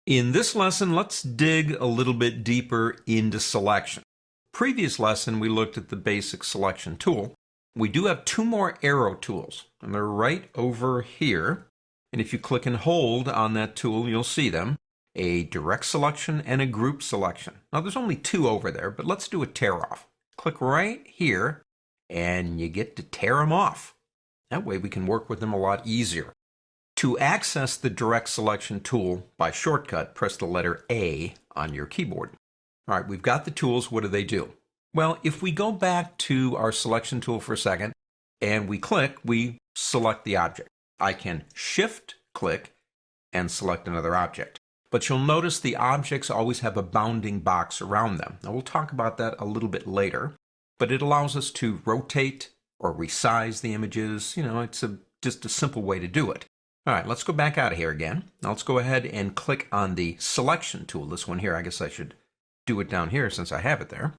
In this lesson, let's dig a little bit deeper into selection. Previous lesson, we looked at the basic selection tool. We do have two more arrow tools, and they're right over here. And if you click and hold on that tool, you'll see them. A direct selection and a group selection. Now, there's only two over there, but let's do a tear off. Click right here, and you get to tear them off. That way we can work with them a lot easier. To access the direct selection tool by shortcut, press the letter A on your keyboard. All right, we've got the tools. What do they do? Well, if we go back to our selection tool for a second and we click, we select the object. I can shift click and select another object. But you'll notice the objects always have a bounding box around them. Now, we'll talk about that a little bit later, but it allows us to rotate or resize the images. You know, it's just a simple way to do it. All right, let's go back out of here again. Now let's go ahead and click on the selection tool. This one here, I guess I should do it down here since I have it there.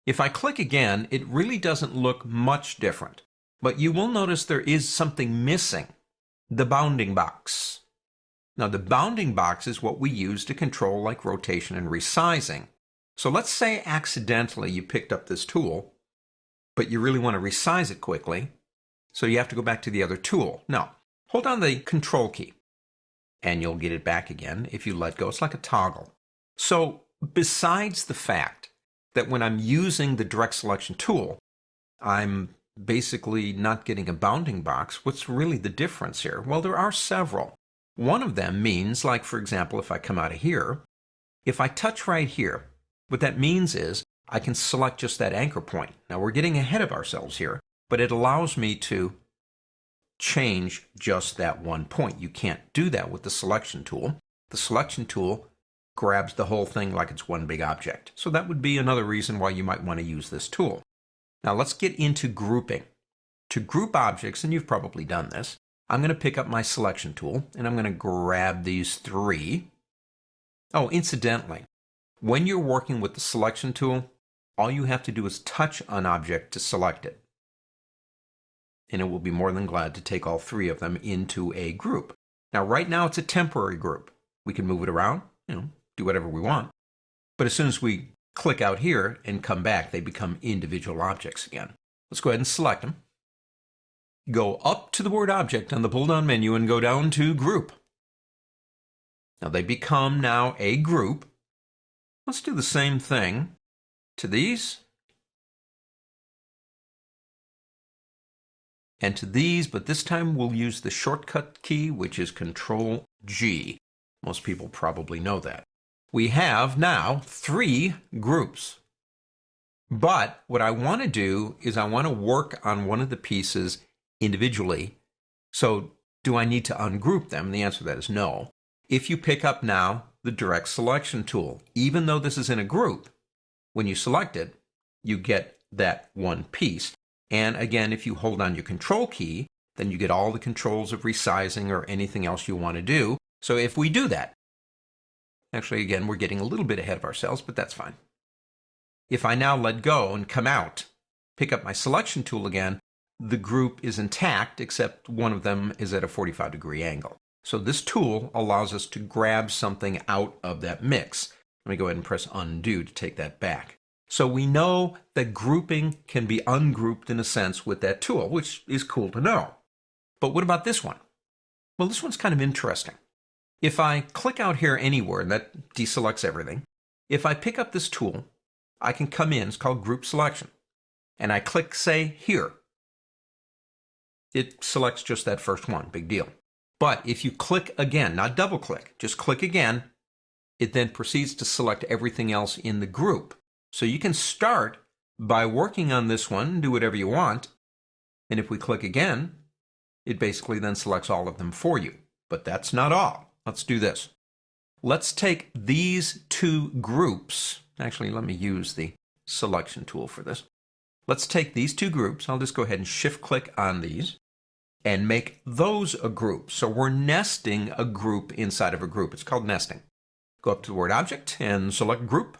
If I click again, it really doesn't look much different, but you will notice there is something missing, the bounding box. Now the bounding box is what we use to control like rotation and resizing. So let's say accidentally you picked up this tool, but you really want to resize it quickly, so you have to go back to the other tool. Now, hold on the Control key, and you'll get it back again if you let go. It's like a toggle. So besides the fact that when I'm using the direct selection tool, I'm basically not getting a bounding box, what's really the difference here? Well, there are several. One of them means, like for example, if I come out of here, if I touch right here, what that means is I can select just that anchor point. Now we're getting ahead of ourselves here, but it allows me to change just that one point. You can't do that with the selection tool. The selection tool grabs the whole thing like it's one big object. So that would be another reason why you might want to use this tool. Now let's get into grouping. To group objects, and you've probably done this, I'm going to pick up my selection tool and I'm going to grab these three. Oh, incidentally, when you're working with the selection tool, all you have to do is touch an object to select it, and it will be more than glad to take all three of them into a group. Now, right now, it's a temporary group. We can move it around, do whatever we want. But as soon as we click out here and come back, they become individual objects again. Let's go ahead and select them. Go up to the word object on the pull-down menu and go down to group. Now, they become now a group. Let's do the same thing to these. And to these, but this time we'll use the shortcut key, which is Control G. Most people probably know that. We have now three groups. But what I want to do is I want to work on one of the pieces individually. So do I need to ungroup them? The answer to that is no. If you pick up now the direct selection tool, even though this is in a group, when you select it, you get that one piece. And again, if you hold on your Control key, then you get all the controls of resizing or anything else you want to do. So if we do that, actually, again, we're getting a little bit ahead of ourselves, but that's fine. If I now let go and come out, pick up my selection tool again, the group is intact, except one of them is at a 45-degree angle. So this tool allows us to grab something out of that mix. Let me go ahead and press undo to take that back. So we know that grouping can be ungrouped in a sense with that tool, which is cool to know. But what about this one? Well, this one's kind of interesting. If I click out here anywhere, that deselects everything. If I pick up this tool, I can come in, it's called group selection, and I click, say, here. It selects just that first one, big deal. But if you click again, not double click, just click again, it then proceeds to select everything else in the group. So you can start by working on this one, do whatever you want, and if we click again, it basically then selects all of them for you. But that's not all. Let's do this. Let's take these two groups. Actually, let me use the selection tool for this. Let's take these two groups. I'll just go ahead and shift-click on these and make those a group. So we're nesting a group inside of a group. It's called nesting. Go up to the word object and select group.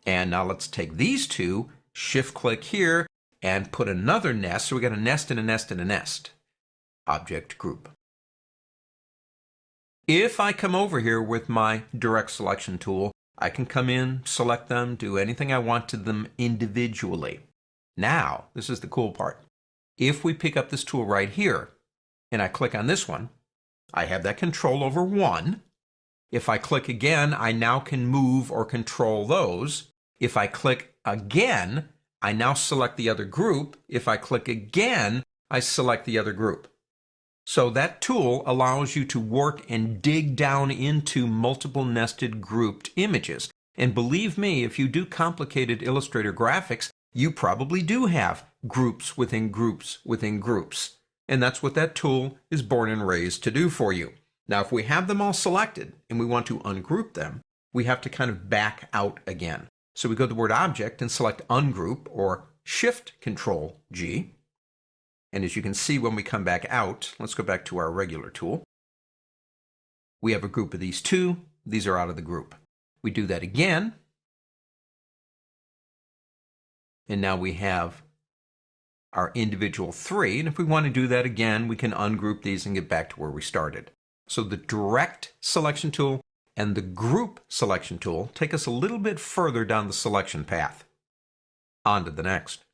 And now let's take these two, shift-click here, and put another nest. So we got a nest and a nest and a nest. Object group. If I come over here with my direct selection tool, I can come in, select them, do anything I want to them individually. Now, this is the cool part. If we pick up this tool right here, and I click on this one, I have that control over one. If I click again, I now can move or control those. If I click again, I now select the other group. If I click again, I select the other group. So that tool allows you to work and dig down into multiple nested grouped images. And believe me, if you do complicated Illustrator graphics, you probably do have groups within groups within groups. And that's what that tool is born and raised to do for you. Now, if we have them all selected and we want to ungroup them, we have to kind of back out again. So we go to the word object and select ungroup or Shift Control G. And as you can see when we come back out, let's go back to our regular tool. We have a group of these two. These are out of the group. We do that again. And now we have our individual three. And if we want to do that again, we can ungroup these and get back to where we started. So the direct selection tool and the group selection tool take us a little bit further down the selection path. On to the next.